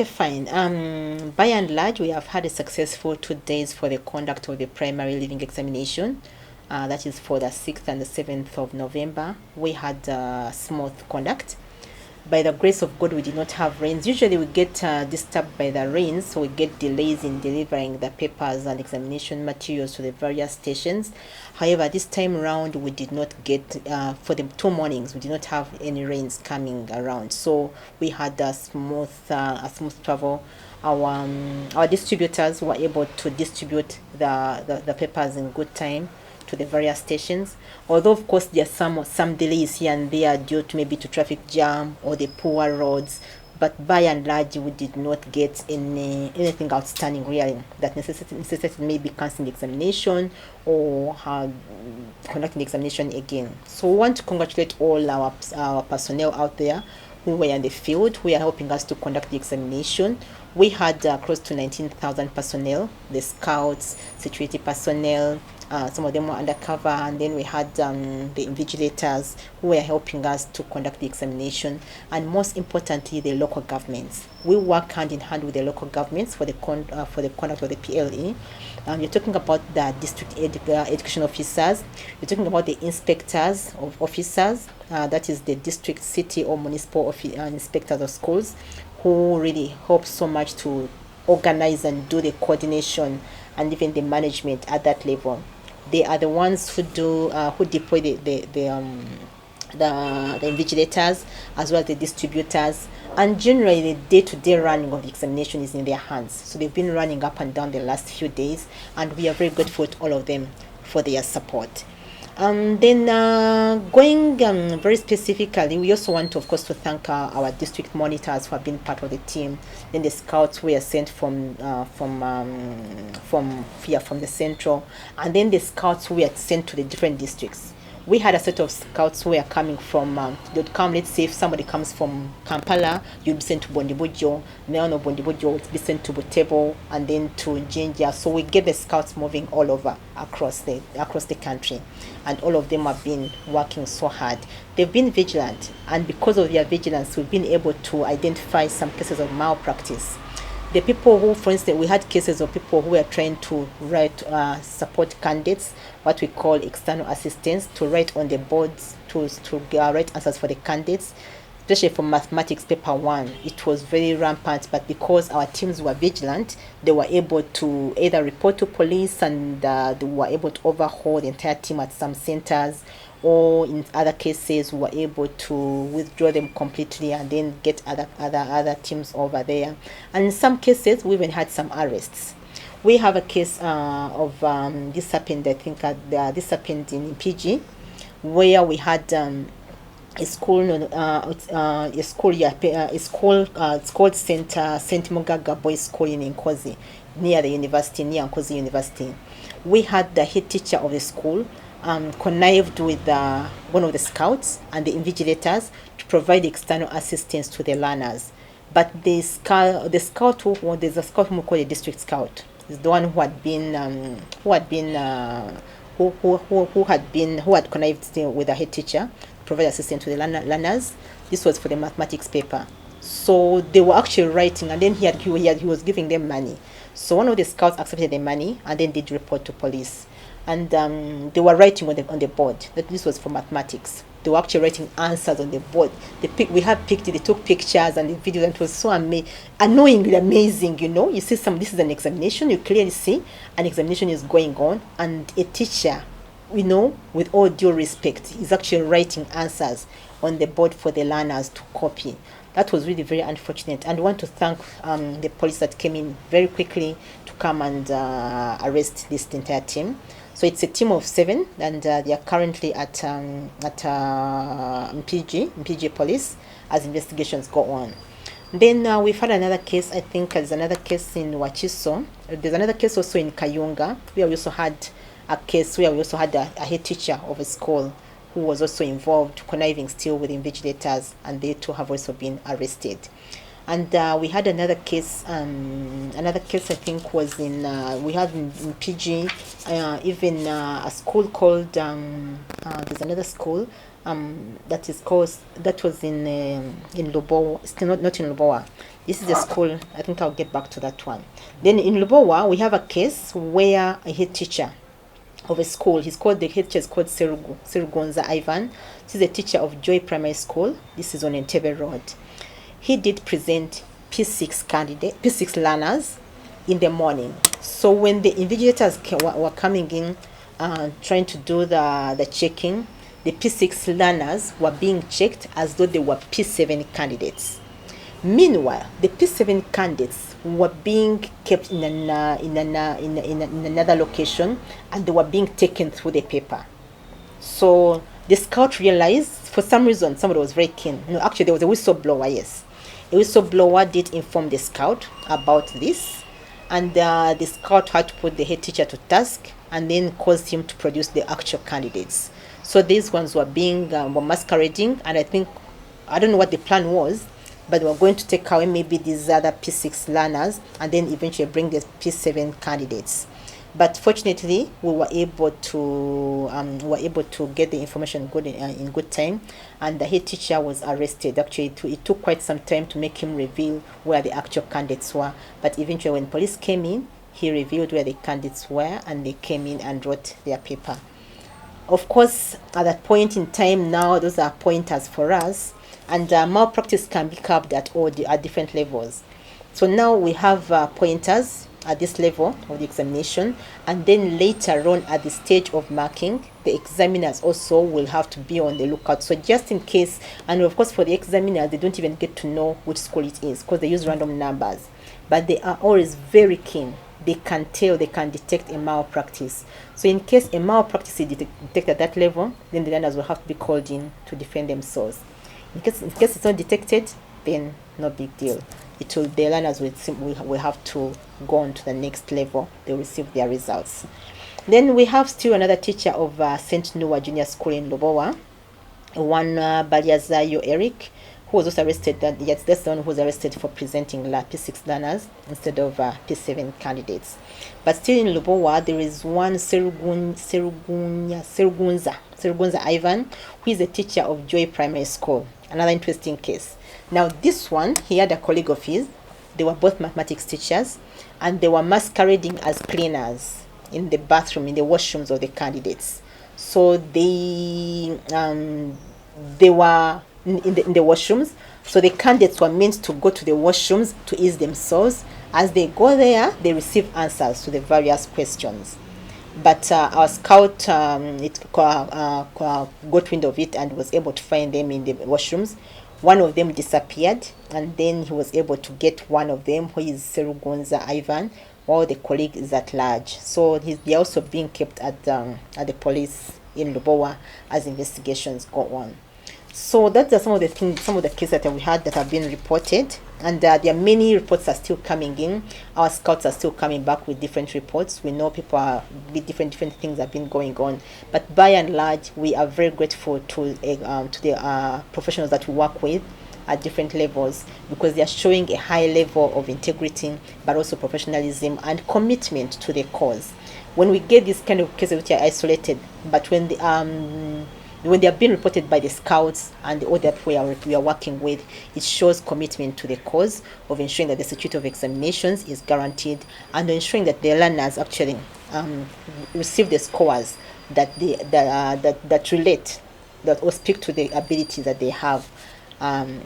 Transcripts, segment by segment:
Okay, fine. By and large, we have had a successful 2 days for the conduct of the primary living examination. That is for the 6th and the 7th of November. We had smooth conduct. By the grace of God, we did not have rains. Usually we get disturbed by the rains, so we get delays in delivering the papers and examination materials to the various stations. However, this time around, we did not get, for the 2 mornings, we did not have any rains coming around. So we had a smooth travel. Our distributors were able to distribute the papers in good time to the various stations, although of course there are some delays here and there due to maybe to traffic jam or the poor roads, but by and large we did not get anything outstanding really that necessitated maybe cancelling the examination or conducting the examination again. So we want to congratulate all our personnel out there who were in the field, who are helping us to conduct the examination. We had close to 19,000 personnel, the scouts, security personnel, some of them were undercover, and then we had the invigilators who were helping us to conduct the examination, and most importantly, the local governments. We work hand in hand with the local governments for the conduct of the PLE. You're talking about the district education officers. You're talking about the inspectors of officers. That is the district, city, or municipal inspectors of schools, who really help so much to organize and do the coordination and even the management at that level. They are the ones who deploy the invigilators as well as the distributors, and generally the day-to-day running of the examination is in their hands. So they've been running up and down the last few days, and we are very grateful to all of them for their support. Then going very specifically, we also want to, of course, to thank our district monitors who have been part of the team. Then the scouts were sent from the central, and then the scouts who were sent to the different districts. We had a set of scouts who were coming from, they'd come, let's say if somebody comes from Kampala, you'd be sent to Bondibujo, then of Bondibujo would be sent to Butebo, and then to Jinja. So we get the scouts moving all over across the country, and all of them have been working so hard. They've been vigilant, and because of their vigilance, we've been able to identify some cases of malpractice. The people who, for instance, we had cases of people who were trying to write support candidates, what we call external assistants, to write on the boards, to write answers for the candidates, especially for mathematics paper 1. It was very rampant, but because our teams were vigilant, they were able to either report to police, and they were able to overhaul the entire team at some centers, or in other cases we were able to withdraw them completely and then get other teams over there. And in some cases we even had some arrests. We have a case of this happened, I think this happened in PG, where we had a school, it's called Saint Mugaga Boys School in Nkozi, near Nkozi University. We had the head teacher of the school connived with one of the scouts and the invigilators to provide external assistance to the learners. But there's a scout who we call a district scout. Is the one who had connived with the head teacher to provide assistance to the learners. This was for the mathematics paper. So they were actually writing, and then he was giving them money. So one of the scouts accepted the money and then did report to police. And they were writing on the board. That this was for mathematics. They were actually writing answers on the board. They took pictures and the video, and it was so annoyingly amazing. You see this is an examination. You clearly see an examination is going on, and a teacher, with all due respect, is actually writing answers on the board for the learners to copy. That was really very unfortunate, and I want to thank the police that came in very quickly to come and arrest this entire team. So it's a team of 7, and they are currently at MPG police as investigations go on. Then we've had another case. I think there's another case in Wachiso. There's another case also in Kayunga. We also had a case where we also had a head teacher of a school who was also involved, conniving still with invigilators, and they too have also been arrested. And we had another case I think was we had in PG, even a school called, there's another school, that was in Lubowa, still not in Lubowa. This is a school. I think I'll get back to that one. Then in Lubowa, we have a case where a head teacher of a school, the head teacher is called Serugonza Ivan. This is a teacher of Joy Primary School. This is on Entebbe Road. He did present P6 learners in the morning. So when the invigilators were coming in, trying to do the checking, the P6 learners were being checked as though they were P7 candidates. Meanwhile, the P7 candidates were being kept in another location, and they were being taken through the paper. So the scout realized, for some reason, somebody was very keen. No, actually, there was a whistleblower, yes. A whistleblower did inform the scout about this, and the scout had to put the head teacher to task and then caused him to produce the actual candidates. So these ones were were masquerading, and I don't know what the plan was, but they were going to take away maybe these other P6 learners and then eventually bring the P7 candidates. But fortunately, we were able to get the information in good time, and the head teacher was arrested. Actually, it took quite some time to make him reveal where the actual candidates were. But eventually, when police came in, he revealed where the candidates were, and they came in and wrote their paper. Of course, at that point in time, now those are pointers for us, and malpractice can be curbed at different levels. So now we have pointers at this level of the examination, and then later on at the stage of marking, the examiners also will have to be on the lookout. So just in case, and of course for the examiners, they don't even get to know which school it is because they use random numbers, but they are always very keen. They can detect a malpractice. So in case a malpractice is detected at that level, then the learners will have to be called in to defend themselves. In case it's not detected, then no big deal. The learners will have to go on to the next level. They will receive their results. Then we have still another teacher of St. Noah Junior School in Lubowa, one Baliazayo Eric, who was also arrested. That's the one who was arrested for presenting P6 learners instead of P7 candidates. But still in Lubowa, there is one Serugunza Ivan, who is a teacher of Joy Primary School. Another interesting case. Now this one, he had a colleague of his. They were both mathematics teachers, and they were masquerading as cleaners in the bathroom, in the washrooms of the candidates. So they were in the washrooms. So the candidates were meant to go to the washrooms to ease themselves. As they go there, they receive answers to the various questions. But our scout got wind of it and was able to find them in the washrooms. One of them disappeared, and then he was able to get one of them, who is Serugonza Ivan, while the colleague is at large. So they're also being kept at the police in Lubowa as investigations go on. So that's some of the cases that we had that have been reported, and there are many reports are still coming in. Our scouts are still coming back with different reports. We know people are with different things have been going on, but by and large, we are very grateful to the professionals that we work with at different levels, because they are showing a high level of integrity, but also professionalism and commitment to the cause. When we get these kind of cases which are isolated, but when they are being reported by the scouts and the other that we are working with, it shows commitment to the cause of ensuring that the security of examinations is guaranteed, and ensuring that the learners actually receive the scores that relate, that or speak to the abilities that they have, and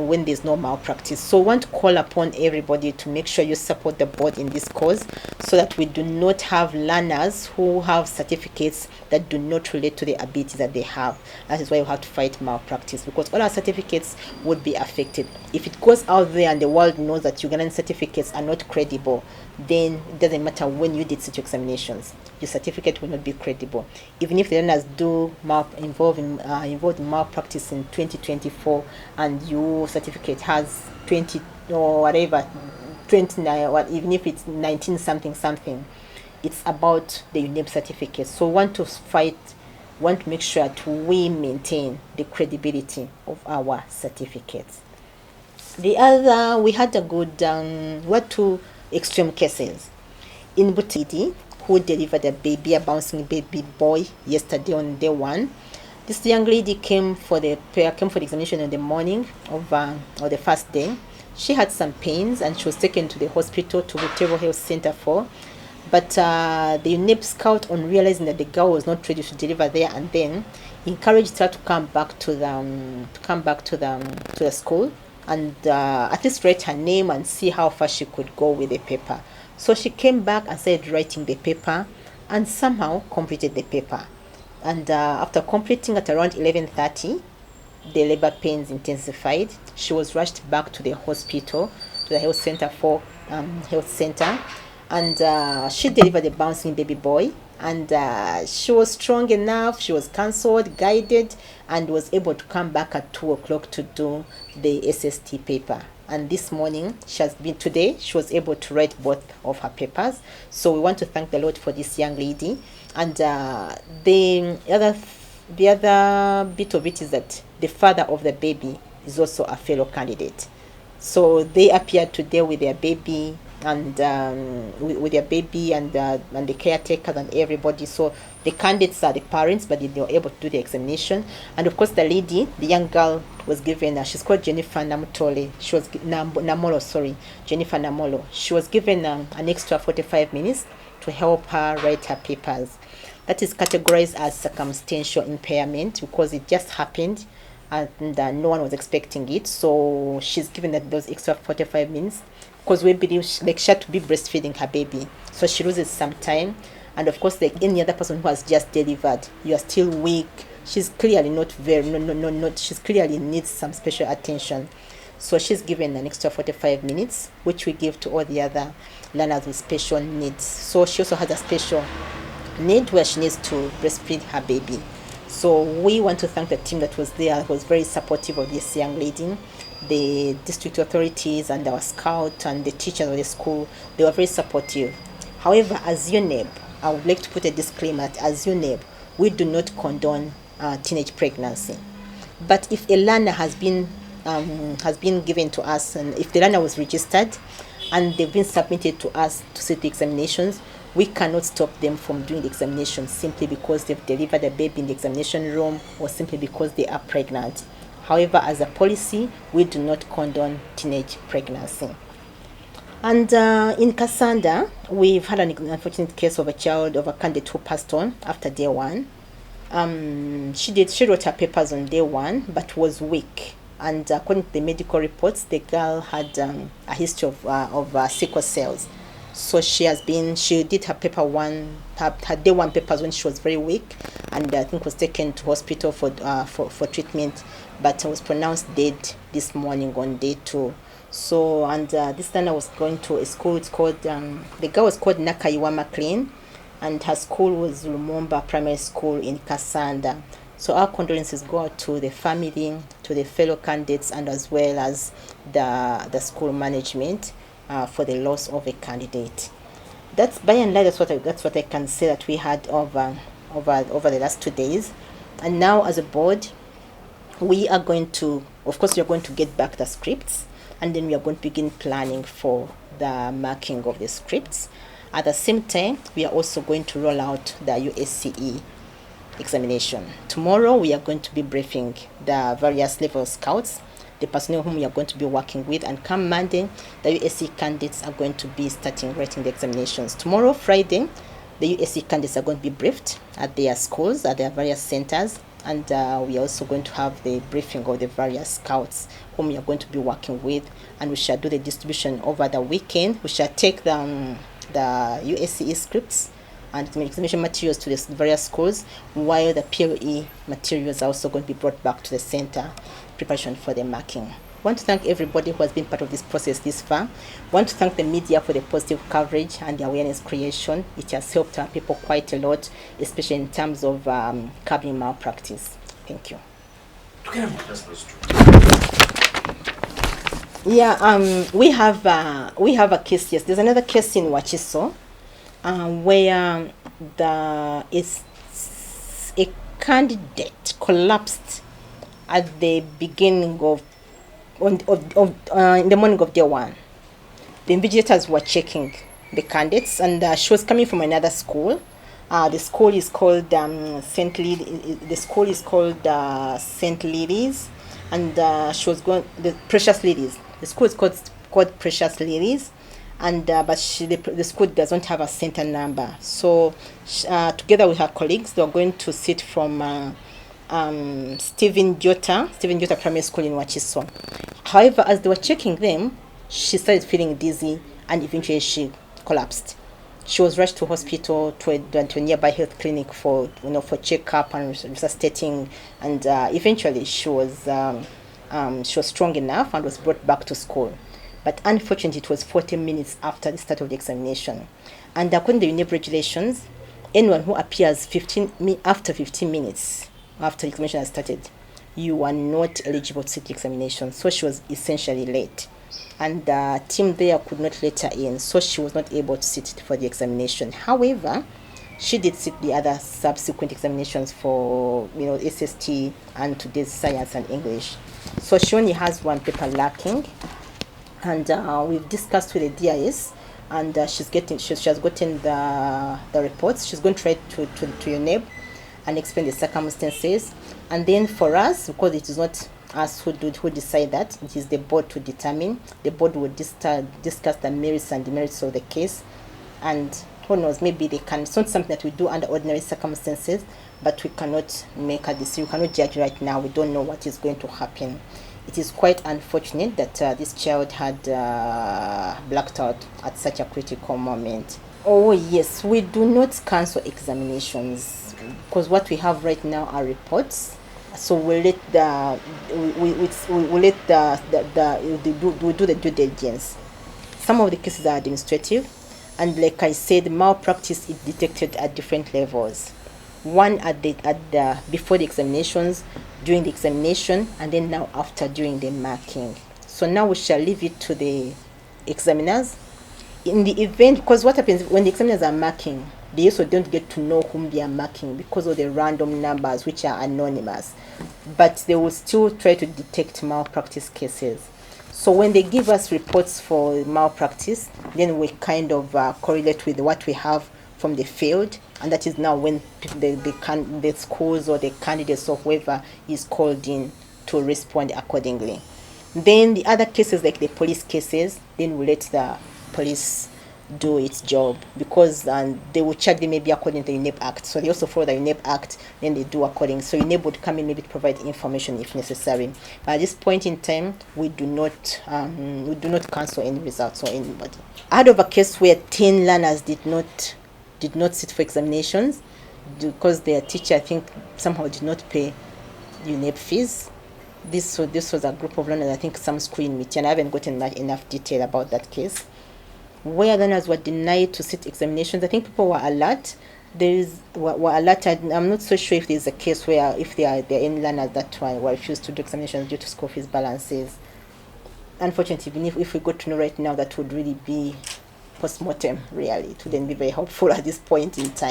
when there's no malpractice. So I want to call upon everybody to make sure you support the board in this cause, so that we do not have learners who have certificates that do not relate to the abilities that they have. That is why we have to fight malpractice, because all our certificates would be affected. If it goes out there and the world knows that Ugandan certificates are not credible, then it doesn't matter when you did such examinations, your certificate will not be credible. Even if the learners involved in malpractice in 2024, and your certificate has 20 or whatever, 29, or even if it's 19 something, it's about the UNEB certificate. So want to make sure that we maintain the credibility of our certificates. The other, we had a good, two extreme cases. In Butidi, who delivered a bouncing baby boy yesterday on day one. This young lady came for the examination in the morning of the first day. She had some pains and she was taken to the hospital, to Butevo Health Center but the UNEB scout, on realizing that the girl was not ready to deliver there and then, encouraged her to come back to the school and at least write her name and see how far she could go with the paper. So she came back and started writing the paper and somehow completed the paper. And after completing at around 11:30, the labor pains intensified. She was rushed back to the hospital, to the health center and she delivered a bouncing baby boy. And she was strong enough. She was counseled, guided, and was able to come back at 2 o'clock to do the SST paper. And this morning, today, she was able to write both of her papers. So we want to thank the Lord for this young lady. And the other bit of it is that the father of the baby is also a fellow candidate. So they appeared today with their baby and with their baby and the caretakers and everybody. So the candidates are the parents, but they were able to do the examination. And of course, the young girl was given, she's called Jennifer Namolo. Jennifer Namolo. She was given an extra 45 minutes to help her write her papers. That is categorized as circumstantial impairment because it just happened and no one was expecting it. So she's given those extra 45 minutes because we believe she had to be breastfeeding her baby. So she loses some time. And of course, like any other person who has just delivered, you are still weak. She's clearly she clearly needs some special attention. So she's given an extra 45 minutes, which we give to all the other learners with special needs. So she also has a special need where she needs to breastfeed her baby. So we want to thank the team that was there, was very supportive of this young lady. The district authorities and our scout and the teachers of the school, they were very supportive. However, as UNEB, I would like to put a disclaimer that as UNEB, we do not condone teenage pregnancy. But if a learner has been given to us, and if the learner was registered and they've been submitted to us to sit the examinations, we cannot stop them from doing the examination simply because they've delivered a baby in the examination room or simply because they are pregnant. However, as a policy, we do not condone teenage pregnancy. And in Kasanda, we've had an unfortunate case of a candidate who passed on after day one. She wrote her papers on day one, but was weak. And according to the medical reports, the girl had a history of sickle cells. So she did her her day one papers when she was very weak, and I think was taken to hospital for treatment, but was pronounced dead this morning on day two. So, and this learner was going to a school. It's called the girl was called Nakaiwa McLean, and her school was Lumumba Primary School in Kasanda. So our condolences go out to the family, to the fellow candidates, and as well as the school management for the loss of a candidate. That's by and large that's what I can say that we had over the last 2 days. And now as a board, we are going to get back the scripts, and then we are going to begin planning for the marking of the scripts. At the same time, we are also going to roll out the USCE examination. Tomorrow, we are going to be briefing the various level scouts, the personnel whom we are going to be working with, and come Monday, the USCE candidates are going to be starting writing the examinations. Tomorrow, Friday, the USCE candidates are going to be briefed at their schools, at their various centers, and we are also going to have the briefing of the various scouts whom we are going to be working with, and we shall do the distribution over the weekend. We shall take the USCE scripts and the examination materials to the various schools, while the PLE materials are also going to be brought back to the center, preparation for the marking. I want to thank everybody who has been part of this process this far. I want to thank the media for the positive coverage and the awareness creation. It has helped our people quite a lot, especially in terms of curbing malpractice. Thank you. Yeah, we have a case. Yes, there's another case in Wachiso, where a candidate collapsed at the beginning in the morning of day one. The invigilators were checking the candidates, and she was coming from another school, The school is called The school is called Saint Ladies, and she was going the Precious Ladies. The school is called Precious Ladies, and but the school doesn't have a center number. So together with her colleagues, they were going to sit from Stephen Jota Primary School in Wachiso. However, as they were checking them, she started feeling dizzy, and eventually she collapsed. She was rushed to hospital to a nearby health clinic for for checkup and resuscitating, and eventually she was strong enough and was brought back to school. But unfortunately, it was 40 minutes after the start of the examination, and according to the UNEB regulations, anyone who appears after 15 minutes after the examination has started, you are not eligible to sit the examination. So she was essentially late, and the team there could not let her in, so she was not able to sit for the examination. However, she did sit the other subsequent examinations for SST and today's science and English. So she only has one paper lacking, and we've discussed with the DIS, and she has gotten the reports. She's going to try to UNEB and explain the circumstances, and then for us, because it is not us who decide that, it is the board to determine. The board will discuss the merits and demerits of the case, and who knows, maybe they can. It's not something that we do under ordinary circumstances, but we cannot make a decision. We cannot judge right now. We don't know what is going to happen. It is quite unfortunate that this child had blacked out at such a critical moment. Oh yes, we do not cancel examinations, because what we have right now are reports. So we let we do the due diligence. Some of the cases are administrative, and like I said, malpractice is detected at different levels. One at the before the examinations, during the examination, and then now after during the marking. So now we shall leave it to the examiners. In the event, because what happens when the examiners are marking, they also don't get to know whom they are marking because of the random numbers which are anonymous, but they will still try to detect malpractice cases. So when they give us reports for malpractice, then we kind of correlate with what we have from the field, and that is now when the schools or the candidates or whoever is called in to respond accordingly. Then the other cases, like the police cases, then we let the police do its job, because they will charge them maybe according to the UNEB Act. So they also follow the UNEB Act, then they do according. So UNEB would come in maybe to provide information if necessary. But at this point in time, we do not cancel any results or anybody. I heard of a case where 10 learners did not sit for examinations because their teacher, I think, somehow did not pay UNEB fees. This was a group of learners, I think some school in Miti, and I haven't gotten enough detail about that case, where learners were denied to sit examinations. I think people were alert. Were alerted. I'm not so sure if there's a case where if there are any learners that were refused to do examinations due to school fees balances. Unfortunately, even if we got to know right now, that would really be post-mortem, really. It wouldn't be very helpful at this point in time.